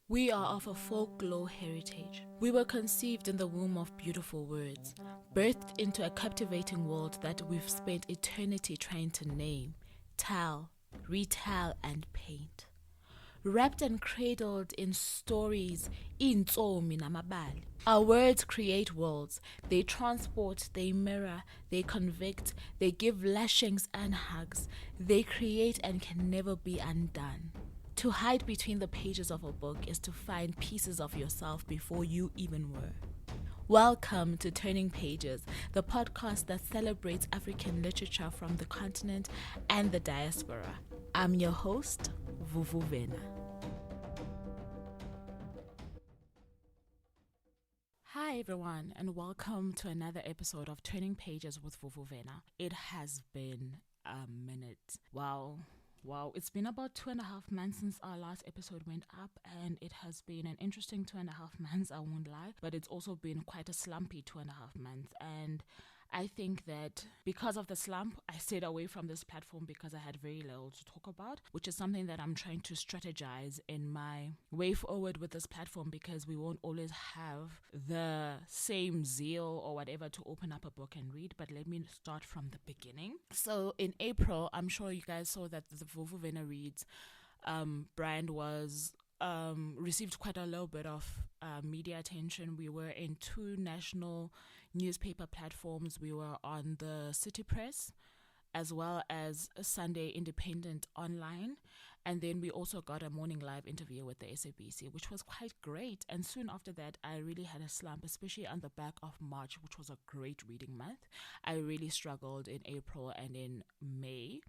We are of a folklore heritage. We were conceived in the womb of beautiful words, birthed into a captivating world that we've spent eternity trying to name, tell, retell, and paint. Wrapped and cradled in stories, intsomi namabali. Our words create worlds. They transport, they mirror, they convict, they give lashings and hugs. They create and can never be undone. To hide between the pages of a book is to find pieces of yourself before you even were. Welcome to Turning Pages, the podcast that celebrates African literature from the continent and the diaspora. I'm your host, Vuvu Vena. Hi everyone, and welcome to another episode of Turning Pages with Vuvu Vena. It has been a minute. Wow, it's been about 2.5 months since our last episode went up, and it has been an interesting 2.5 months, I won't lie, but it's also been quite a slumpy 2.5 months. And I think that because of the slump, I stayed away from this platform because I had very little to talk about, which is something that I'm trying to strategize in my way forward with this platform, because we won't always have the same zeal or whatever to open up a book and read. But let me start from the beginning. So in April, I'm sure you guys saw that the Vuvu Vena Reads brand was received quite a little bit of media attention. We were in 2 national newspaper platforms. We were on the City Press as well as Sunday Independent Online. And then we also got a morning live interview with the SABC, which was quite great. And soon after that, I really had a slump, especially on the back of March, which was a great reading month. I really struggled in April and in May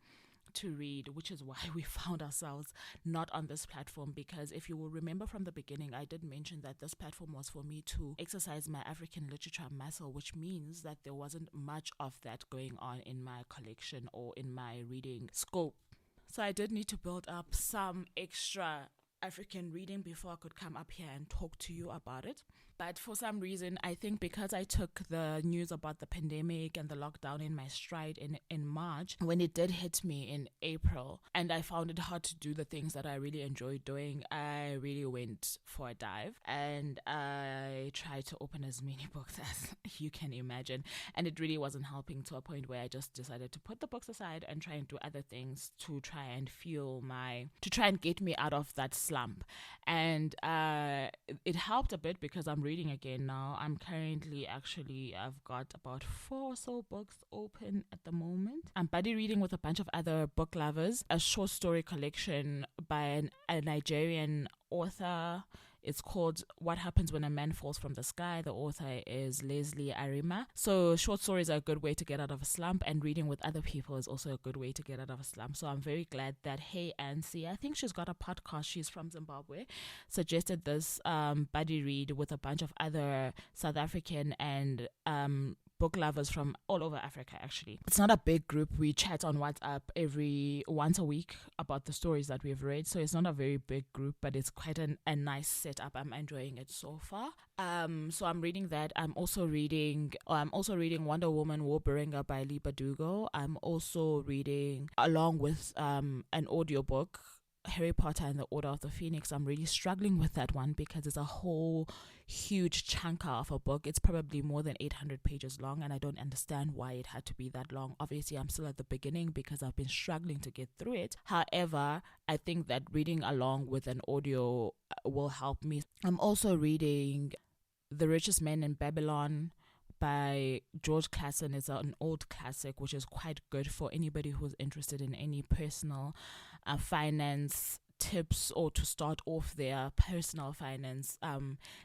to read, which is why we found ourselves not on this platform. Because if you will remember from the beginning, I did mention that this platform was for me to exercise my African literature muscle, which means that there wasn't much of that going on in my collection or in my reading scope. So I did need to build up some extra African reading before I could come up here and talk to you about it. But for some reason, I think because I took the news about the pandemic and the lockdown in my stride in March, when it did hit me in April, and I found it hard to do the things that I really enjoyed doing, I really went for a dive and I tried to open as many books as you can imagine. And it really wasn't helping, to a point where I just decided to put the books aside and try and do other things to try and try and get me out of that slump. And it helped a bit because I'm reading again now. I've got about 4 or so books open at the moment. I'm buddy reading with a bunch of other book lovers, a short story collection by a Nigerian author. It's called What Happens When a Man Falls from the Sky. The author is Leslie Arima. So short stories are a good way to get out of a slump, and reading with other people is also a good way to get out of a slump. So I'm very glad that Hey Ansi, I think she's got a podcast, she's from Zimbabwe, suggested this buddy read with a bunch of other South African and book lovers from all over Africa. Actually, it's not a big group. We chat on WhatsApp once a week about the stories that we've read, so it's not a very big group, but it's quite a nice setup. I'm enjoying it so far. So I'm reading that. I'm also reading Wonder Woman Warbringer by Lee Bardugo. I'm also reading, along with an audiobook, Harry Potter and the Order of the Phoenix. I'm really struggling with that one because it's a whole huge chunker of a book. It's probably more than 800 pages long, and I don't understand why it had to be that long. Obviously, I'm still at the beginning because I've been struggling to get through it. However, I think that reading along with an audio will help me. I'm also reading The Richest Man in Babylon by George Clason. Is an old classic, which is quite good for anybody who's interested in any personal finance tips, or to start off their personal finance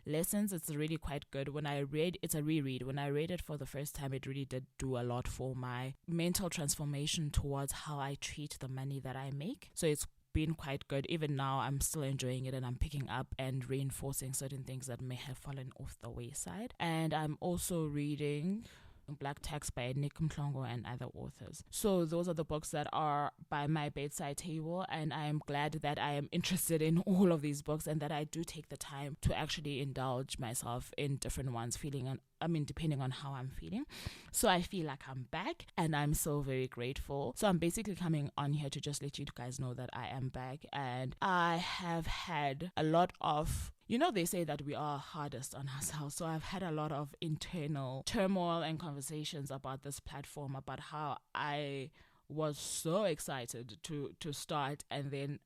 lessons. It's really quite good. It's a reread. When I read it for the first time, it really did do a lot for my mental transformation towards how I treat the money that I make. So it's been quite good. Even now, I'm still enjoying it, and I'm picking up and reinforcing certain things that may have fallen off the wayside. And I'm also reading Black Text by Nick Mhlongo and other authors. So those are the books that are by my bedside table, and I am glad that I am interested in all of these books and that I do take the time to actually indulge myself in different ones, depending on how I'm feeling. So I feel like I'm back, and I'm so very grateful. So I'm basically coming on here to just let you guys know that I am back, and I have had a lot of, they say that we are hardest on ourselves. So I've had a lot of internal turmoil and conversations about this platform, about how I was so excited to start, and then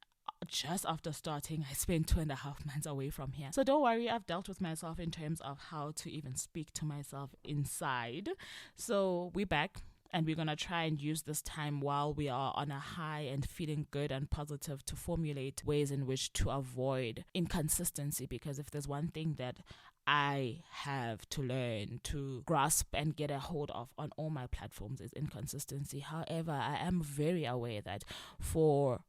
just after starting, I spent 2.5 months away from here. So don't worry, I've dealt with myself in terms of how to even speak to myself inside. So we're back, and we're going to try and use this time while we are on a high and feeling good and positive to formulate ways in which to avoid inconsistency. Because if there's one thing that I have to learn to grasp and get a hold of on all my platforms, is inconsistency. However, I am very aware that for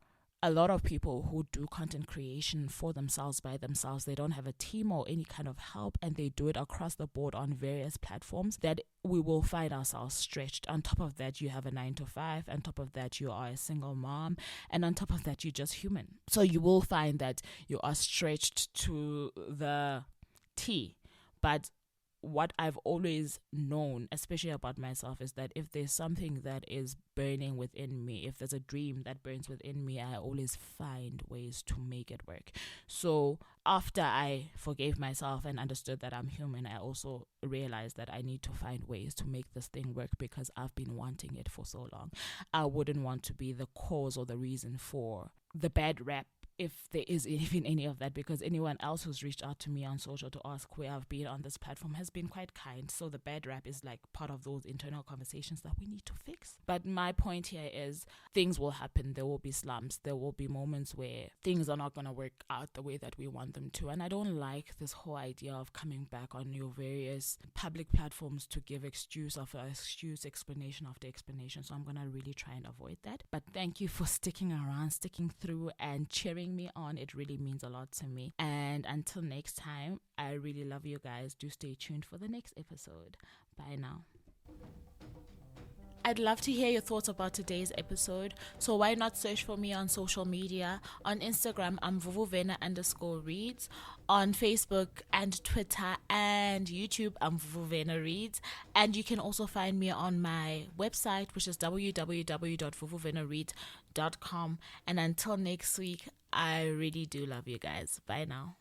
a lot of people who do content creation for themselves, by themselves, they don't have a team or any kind of help, and they do it across the board on various platforms, that we will find ourselves stretched. On top of that, you have a 9 to 5. On top of that, you are a single mom. And on top of that, you're just human. So you will find that you are stretched to the T. But what I've always known, especially about myself, is that if there's something that is burning within me, if there's a dream that burns within me, I always find ways to make it work. So after I forgave myself and understood that I'm human, I also realized that I need to find ways to make this thing work, because I've been wanting it for so long. I wouldn't want to be the cause or the reason for the bad rap, if there is even any of that, because anyone else who's reached out to me on social to ask where I've been on this platform has been quite kind. So the bad rap is like part of those internal conversations that we need to fix. But my point here is things will happen. There will be slumps. There will be moments where things are not going to work out the way that we want them to. And I don't like this whole idea of coming back on your various public platforms to give excuse after excuse, explanation after explanation. So I'm going to really try and avoid that. But thank you for sticking around, sticking through, and cheering me on. It really means a lot to me. And until next time, I really love you guys. Do stay tuned for the next episode. Bye now. I'd love to hear your thoughts about today's episode, so why not search for me on social media? On Instagram, I'm Vuvuvena_reads. On Facebook and Twitter and YouTube, I'm VuvuVenaReads. And you can also find me on my website, which is www.vuvuvenareads.com. And until next week, I really do love you guys. Bye now.